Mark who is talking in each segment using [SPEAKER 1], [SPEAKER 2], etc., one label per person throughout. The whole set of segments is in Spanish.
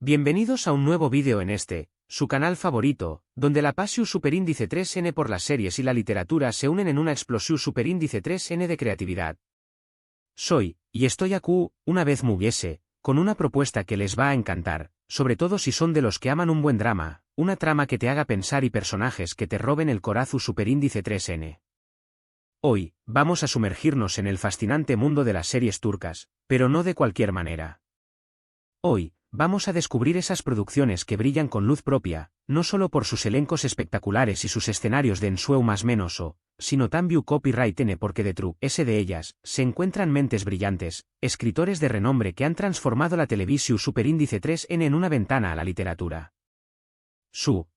[SPEAKER 1] Bienvenidos a un nuevo vídeo en su canal favorito, donde la Passió superíndice 3n por las series y la literatura se unen en una explosión superíndice 3n de creatividad. Soy, y estoy aquí, una vez más, con una propuesta que les va a encantar, sobre todo si son de los que aman un buen drama, una trama que te haga pensar y personajes que te roben el corazón superíndice 3n. Hoy, vamos a sumergirnos en el fascinante mundo de las series turcas, pero no de cualquier manera. Hoy, vamos a descubrir esas producciones que brillan con luz propia, no solo por sus elencos espectaculares y sus escenarios de ensueño más menoso, sino también copyright n porque detrás de ellas, se encuentran mentes brillantes, escritores de renombre que han transformado la televisión superíndice 3n en una ventana a la literatura.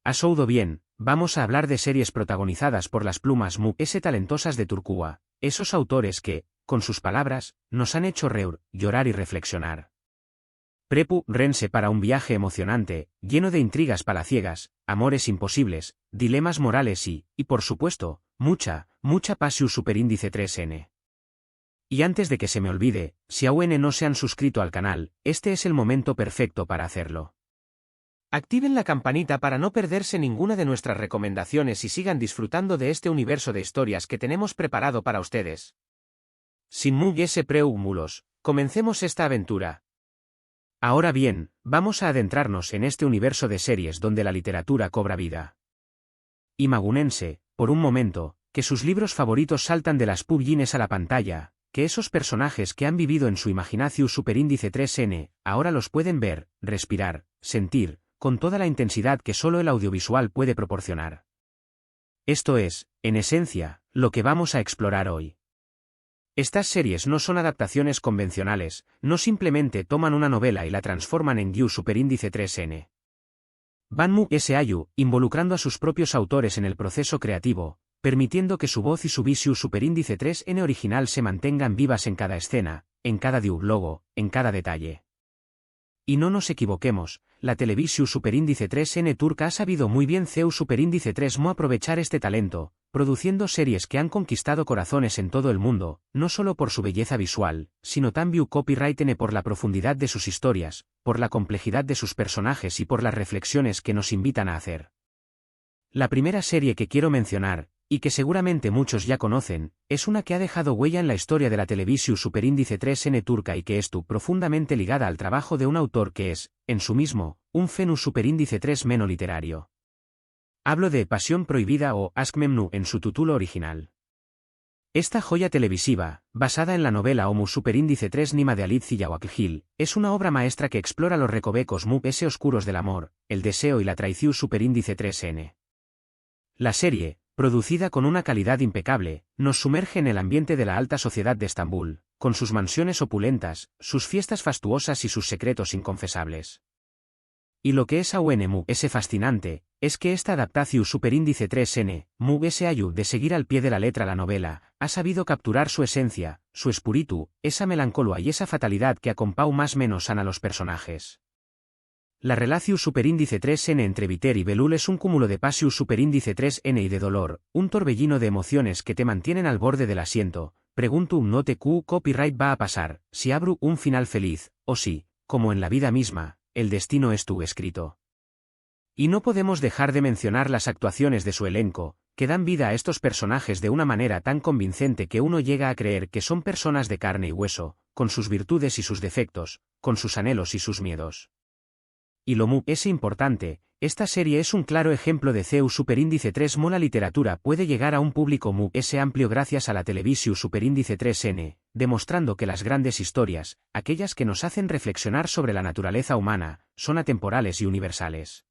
[SPEAKER 1] ¿Has oído bien? Vamos a hablar de series protagonizadas por las plumas más talentosas de Turquía, esos autores que, con sus palabras, nos han hecho reír, llorar y reflexionar. Prepárense para un viaje emocionante, lleno de intrigas palaciegas, amores imposibles, dilemas morales y, por supuesto, mucha Passió superíndice 3n. Y antes de que se me olvide, si aún no se han suscrito al canal, este es el momento perfecto para hacerlo. Activen la campanita para no perderse ninguna de nuestras recomendaciones y sigan disfrutando de este universo de historias que tenemos preparado para ustedes. Sin más preámbulos, comencemos esta aventura. Ahora bien, vamos a adentrarnos en este universo de series donde la literatura cobra vida. Imagínense, por un momento, que sus libros favoritos saltan de las páginas a la pantalla, que esos personajes que han vivido en su imaginación superíndice 3n, ahora los pueden ver, respirar, sentir, con toda la intensidad que solo el audiovisual puede proporcionar. Esto es, en esencia, lo que vamos a explorar hoy. Estas series no son adaptaciones convencionales, no simplemente toman una novela y la transforman en guión superíndice 3n. Van más allá, involucrando a sus propios autores en el proceso creativo, permitiendo que su voz y su visión superíndice 3n original se mantengan vivas en cada escena, en cada diálogo, en cada detalle. Y no nos equivoquemos, la televisión superíndice 3n turca ha sabido muy bien superíndice 3mo aprovechar este talento, produciendo series que han conquistado corazones en todo el mundo, no solo por su belleza visual, sino también copyright n por la profundidad de sus historias, por la complejidad de sus personajes y por las reflexiones que nos invitan a hacer. La primera serie que quiero mencionar, y que seguramente muchos ya conocen, es una que ha dejado huella en la historia de la televisión superíndice 3n turca y que estuvo profundamente ligada al trabajo de un autor que es, en su mismo, un fenómeno superíndice 3 literario. Hablo de Pasión prohibida o Aşk Memnu en su título original. Esta joya televisiva, basada en la novela Homo superíndice 3 Nima de Halit Ziyawaklgil, es una obra maestra que explora los recovecos más oscuros del amor, el deseo y la traición superíndice 3n. La serie, producida con una calidad impecable, nos sumerge en el ambiente de la alta sociedad de Estambul, con sus mansiones opulentas, sus fiestas fastuosas y sus secretos inconfesables. Y lo que es aún más fascinante, es que esta adaptación superíndice 3n, de seguir al pie de la letra la novela, ha sabido capturar su esencia, su espíritu, esa melancolía y esa fatalidad que acompañan más menos a los personajes. La relación superíndice 3n entre Biter y Belul es un cúmulo de pasión superíndice 3n y de dolor, un torbellino de emociones que te mantienen al borde del asiento. Pregunto no te copyright va a pasar, si abro un final feliz, o si, como en la vida misma, el destino es tu escrito. Y no podemos dejar de mencionar las actuaciones de su elenco, que dan vida a estos personajes de una manera tan convincente que uno llega a creer que son personas de carne y hueso, con sus virtudes y sus defectos, con sus anhelos y sus miedos. Y lo más importante, esta serie es un claro ejemplo de superíndice 3mo. La literatura puede llegar a un público más amplio gracias a la televisión superíndice 3n, demostrando que las grandes historias, aquellas que nos hacen reflexionar sobre la naturaleza humana, son atemporales y universales.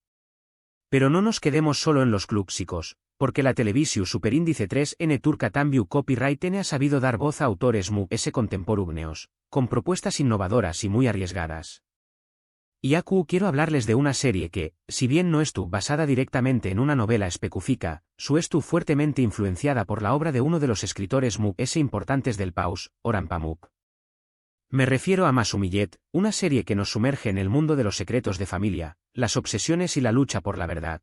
[SPEAKER 1] Pero no nos quedemos solo en los clásicos, porque la televisión superíndice 3n turca también copyright n ha sabido dar voz a autores más contemporáneos, con propuestas innovadoras y muy arriesgadas. Y aquí quiero hablarles de una serie que, si bien no estuvo basada directamente en una novela específica, estuvo fuertemente influenciada por la obra de uno de los escritores más importantes del país, Orhan Pamuk. Me refiero a Masumiyet, una serie que nos sumerge en el mundo de los secretos de familia, las obsesiones y la lucha por la verdad.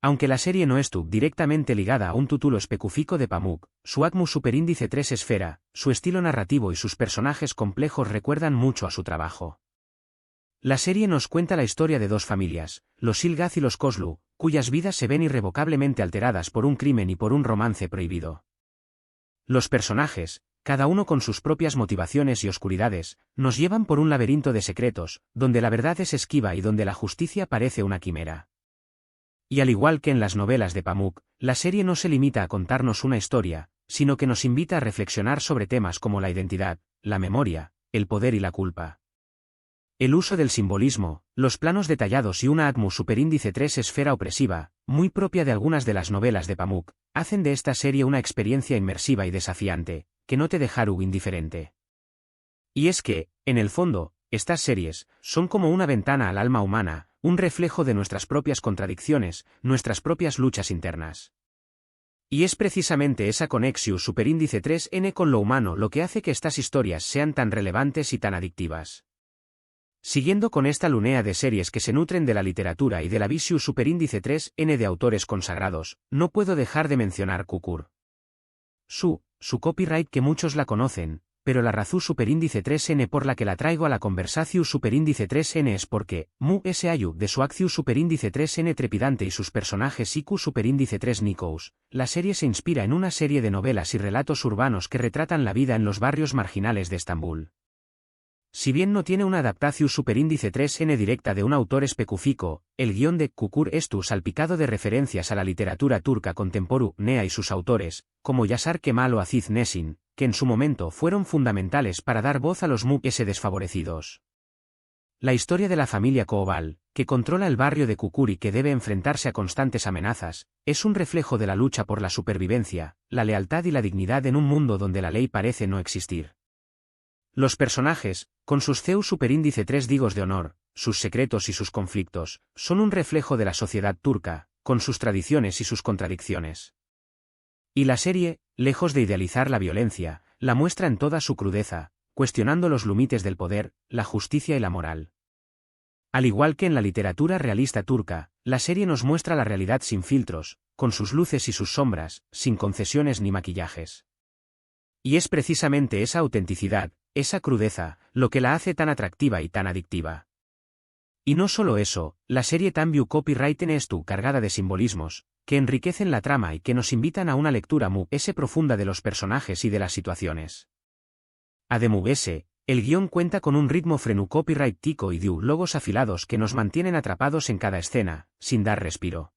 [SPEAKER 1] Aunque la serie no estuvo directamente ligada a un título específico de Pamuk, su ACMU superíndice 3 esfera, su estilo narrativo y sus personajes complejos recuerdan mucho a su trabajo. La serie nos cuenta la historia de dos familias, los Silgath y los Kozlu, cuyas vidas se ven irrevocablemente alteradas por un crimen y por un romance prohibido. Los personajes, cada uno con sus propias motivaciones y oscuridades, nos llevan por un laberinto de secretos, donde la verdad es esquiva y donde la justicia parece una quimera. Y al igual que en las novelas de Pamuk, la serie no se limita a contarnos una historia, sino que nos invita a reflexionar sobre temas como la identidad, la memoria, el poder y la culpa. El uso del simbolismo, los planos detallados y una Atmu superíndice 3 esfera opresiva, muy propia de algunas de las novelas de Pamuk, hacen de esta serie una experiencia inmersiva y desafiante, que no te dejará indiferente. Y es que, en el fondo, estas series son como una ventana al alma humana, un reflejo de nuestras propias contradicciones, nuestras propias luchas internas. Y es precisamente esa conexión superíndice 3n con lo humano lo que hace que estas historias sean tan relevantes y tan adictivas. Siguiendo con esta lunea de series que se nutren de la literatura y de la visión superíndice 3n de autores consagrados, no puedo dejar de mencionar Kukur. Su copyright que muchos la conocen, pero la razón superíndice 3n por la que la traigo a la conversación superíndice 3n es porque, Mu S.A.U. de su acción superíndice 3n trepidante y sus personajes IQ superíndice 3 Nikous, la serie se inspira en una serie de novelas y relatos urbanos que retratan la vida en los barrios marginales de Estambul. Si bien no tiene una adaptación superíndice 3n directa de un autor específico, el guión de Kukur estu salpicado de referencias a la literatura turca contemporánea y sus autores, como Yaşar Kemal o Aziz Nesin, que en su momento fueron fundamentales para dar voz a los MUS desfavorecidos. La historia de la familia Koobal, que controla el barrio de Kukur y que debe enfrentarse a constantes amenazas, es un reflejo de la lucha por la supervivencia, la lealtad y la dignidad en un mundo donde la ley parece no existir. Los personajes, con sus CEU superíndice 3 digos de honor, sus secretos y sus conflictos, son un reflejo de la sociedad turca, con sus tradiciones y sus contradicciones. Y la serie, lejos de idealizar la violencia, la muestra en toda su crudeza, cuestionando los límites del poder, la justicia y la moral. Al igual que en la literatura realista turca, la serie nos muestra la realidad sin filtros, con sus luces y sus sombras, sin concesiones ni maquillajes. Y es precisamente esa autenticidad, esa crudeza, lo que la hace tan atractiva y tan adictiva. Y no solo eso, la serie también copyright estu cargada de simbolismos, que enriquecen la trama y que nos invitan a una lectura profunda de los personajes y de las situaciones. Además, el guión cuenta con un ritmo frenu copyright tico y logos afilados que nos mantienen atrapados en cada escena, sin dar respiro.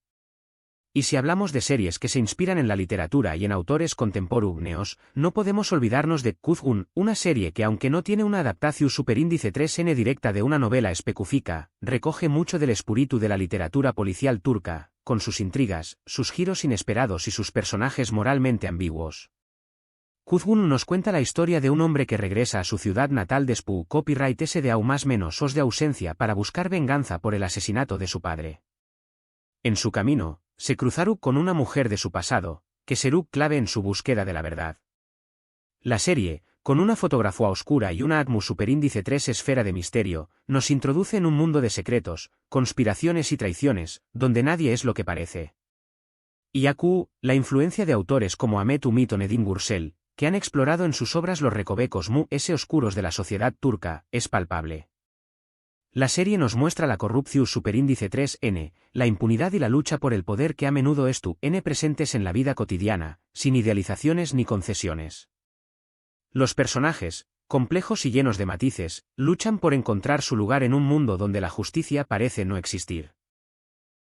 [SPEAKER 1] Y si hablamos de series que se inspiran en la literatura y en autores contemporáneos, no podemos olvidarnos de Kuzgun, una serie que aunque no tiene una adaptación superíndice 3n directa de una novela específica, recoge mucho del espíritu de la literatura policial turca, con sus intrigas, sus giros inesperados y sus personajes moralmente ambiguos. Kuzgun nos cuenta la historia de un hombre que regresa a su ciudad natal después copyright s de aún más menos os de ausencia para buscar venganza por el asesinato de su padre. En su camino, se cruzará con una mujer de su pasado, que será clave en su búsqueda de la verdad. La serie, con una fotografía oscura y una Atmu superíndice 3 esfera de misterio, nos introduce en un mundo de secretos, conspiraciones y traiciones, donde nadie es lo que parece. Y la influencia de autores como Ahmet Ümit o Nedim Gürsel, que han explorado en sus obras los recovecos oscuros de la sociedad turca, es palpable. La serie nos muestra la corrupción superíndice 3n, la impunidad y la lucha por el poder que a menudo están presentes en la vida cotidiana, sin idealizaciones ni concesiones. Los personajes, complejos y llenos de matices, luchan por encontrar su lugar en un mundo donde la justicia parece no existir.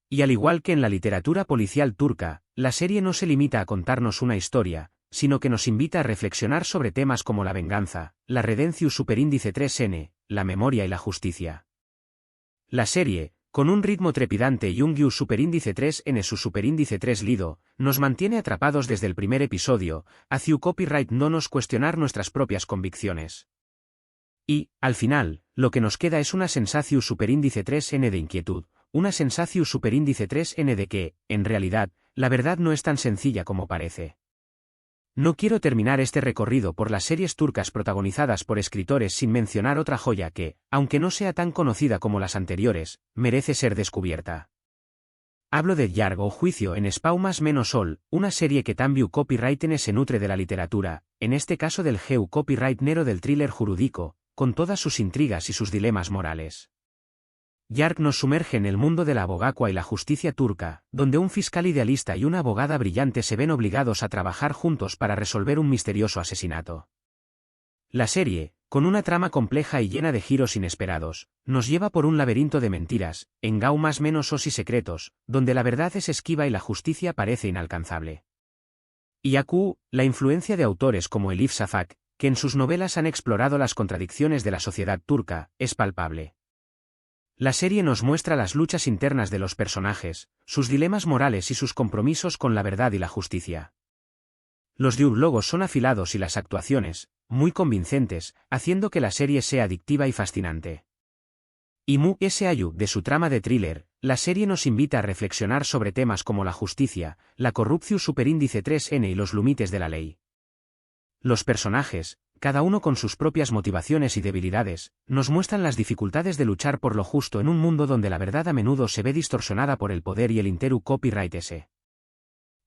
[SPEAKER 1] Y al igual que en la literatura policial turca, la serie no se limita a contarnos una historia, sino que nos invita a reflexionar sobre temas como la venganza, la redención superíndice 3n, la memoria y la justicia. La serie, con un ritmo trepidante y un guión superíndice 3n su superíndice 3 lido, nos mantiene atrapados desde el primer episodio, hacia copyright no nos cuestionar nuestras propias convicciones. Y, al final, lo que nos queda es una sensación superíndice 3n de inquietud, una sensación superíndice 3n de que, en realidad, la verdad no es tan sencilla como parece. No quiero terminar este recorrido por las series turcas protagonizadas por escritores sin mencionar otra joya que, aunque no sea tan conocida como las anteriores, merece ser descubierta. Hablo de Yargo Juicio en Spaumas menos Sol, una serie que también copyright se nutre de la literatura, en este caso del copyright nero del thriller jurídico, con todas sus intrigas y sus dilemas morales. Yark nos sumerge en el mundo de la abogacua y la justicia turca, donde un fiscal idealista y una abogada brillante se ven obligados a trabajar juntos para resolver un misterioso asesinato. La serie, con una trama compleja y llena de giros inesperados, nos lleva por un laberinto de mentiras, engaumas y secretos, donde la verdad es esquiva y la justicia parece inalcanzable. Y la influencia de autores como Elif Shafak, que en sus novelas han explorado las contradicciones de la sociedad turca, es palpable. La serie nos muestra las luchas internas de los personajes, sus dilemas morales y sus compromisos con la verdad y la justicia. Los diálogos son afilados y las actuaciones, muy convincentes, haciendo que la serie sea adictiva y fascinante. Y de su trama de thriller, la serie nos invita a reflexionar sobre temas como la justicia, la corrupción superíndice 3N y los límites de la ley. Los personajes, cada uno con sus propias motivaciones y debilidades, nos muestran las dificultades de luchar por lo justo en un mundo donde la verdad a menudo se ve distorsionada por el poder y el interu copyright ese.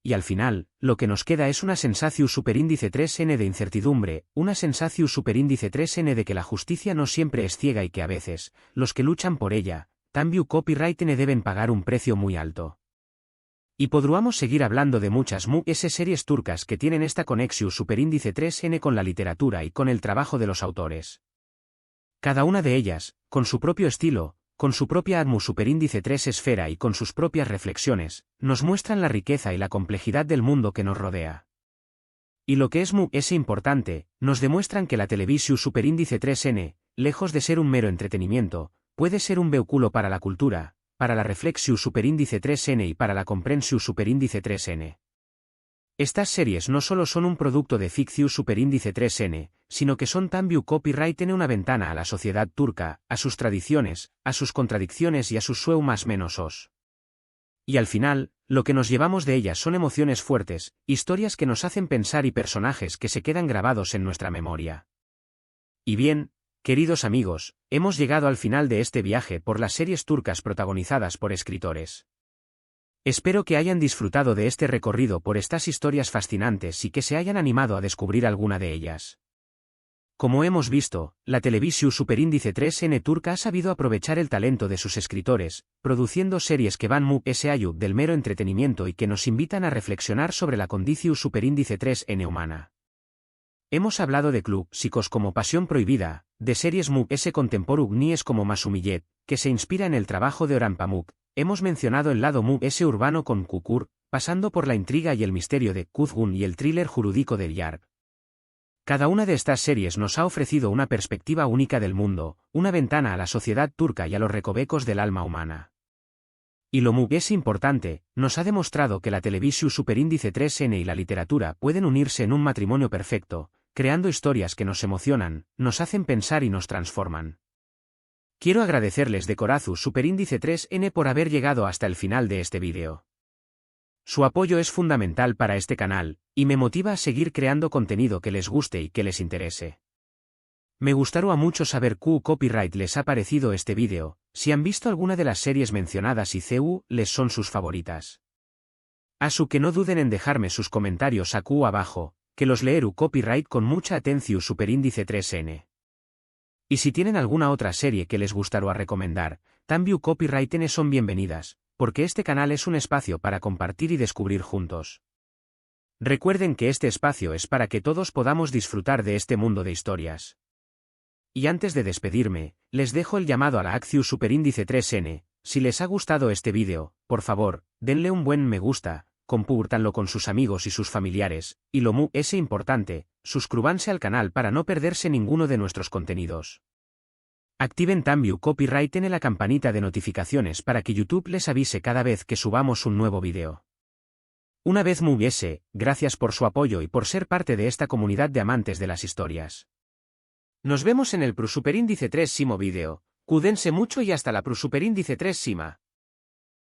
[SPEAKER 1] Y al final, lo que nos queda es una sensación superíndice 3N de incertidumbre, una sensación superíndice 3N de que la justicia no siempre es ciega y que a veces, los que luchan por ella, también copyright N deben pagar un precio muy alto. Y podríamos seguir hablando de muchas series turcas que tienen esta conexión superíndice 3N con la literatura y con el trabajo de los autores. Cada una de ellas, con su propio estilo, con su propia ADMU superíndice 3 esfera y con sus propias reflexiones, nos muestran la riqueza y la complejidad del mundo que nos rodea. Y lo que es importante, nos demuestran que la televisión superíndice 3N, lejos de ser un mero entretenimiento, puede ser un vehículo para la cultura, para la reflexión superíndice 3N y para la comprensión superíndice 3N. Estas series no solo son un producto de ficción superíndice 3N, sino que son también copyright N una ventana a la sociedad turca, a sus tradiciones, a sus contradicciones y a sus más menos os. Y al final, lo que nos llevamos de ellas son emociones fuertes, historias que nos hacen pensar y personajes que se quedan grabados en nuestra memoria. Y bien, queridos amigos, hemos llegado al final de este viaje por las series turcas protagonizadas por escritores. Espero que hayan disfrutado de este recorrido por estas historias fascinantes y que se hayan animado a descubrir alguna de ellas. Como hemos visto, la televisión superíndice 3N turca ha sabido aprovechar el talento de sus escritores, produciendo series que van del mero entretenimiento y que nos invitan a reflexionar sobre la condición superíndice 3N humana. Hemos hablado de clásicos como Pasión Prohibida, de series contemporáneas como Masumiyet, que se inspira en el trabajo de Orhan Pamuk. Hemos mencionado el lado urbano con Kukur, pasando por la intriga y el misterio de Kuzgun y el thriller jurídico de Yark. Cada una de estas series nos ha ofrecido una perspectiva única del mundo, una ventana a la sociedad turca y a los recovecos del alma humana. Y lo importante, nos ha demostrado que la televisión superíndice 3N y la literatura pueden unirse en un matrimonio perfecto, creando historias que nos emocionan, nos hacen pensar y nos transforman. Quiero agradecerles de corazón superíndice 3N por haber llegado hasta el final de este vídeo. Su apoyo es fundamental para este canal, y me motiva a seguir creando contenido que les guste y que les interese. Me gustaría mucho saber qué copyright les ha parecido este vídeo, si han visto alguna de las series mencionadas y les son sus favoritas. Que no duden en dejarme sus comentarios abajo, que los leeré copyright con mucha atención superíndice 3N. Y si tienen alguna otra serie que les gustaría recomendar, también copyright N son bienvenidas, porque este canal es un espacio para compartir y descubrir juntos. Recuerden que este espacio es para que todos podamos disfrutar de este mundo de historias. Y antes de despedirme, les dejo el llamado a la acción superíndice 3N, si les ha gustado este vídeo, por favor, denle un buen me gusta, compártanlo con sus amigos y sus familiares, y lo importante, suscríbanse al canal para no perderse ninguno de nuestros contenidos. Activen también copyright en la campanita de notificaciones para que YouTube les avise cada vez que subamos un nuevo vídeo. Una vez gracias por su apoyo y por ser parte de esta comunidad de amantes de las historias. Nos vemos en el superíndice 3 vídeo, cuídense mucho y hasta la superíndice 3.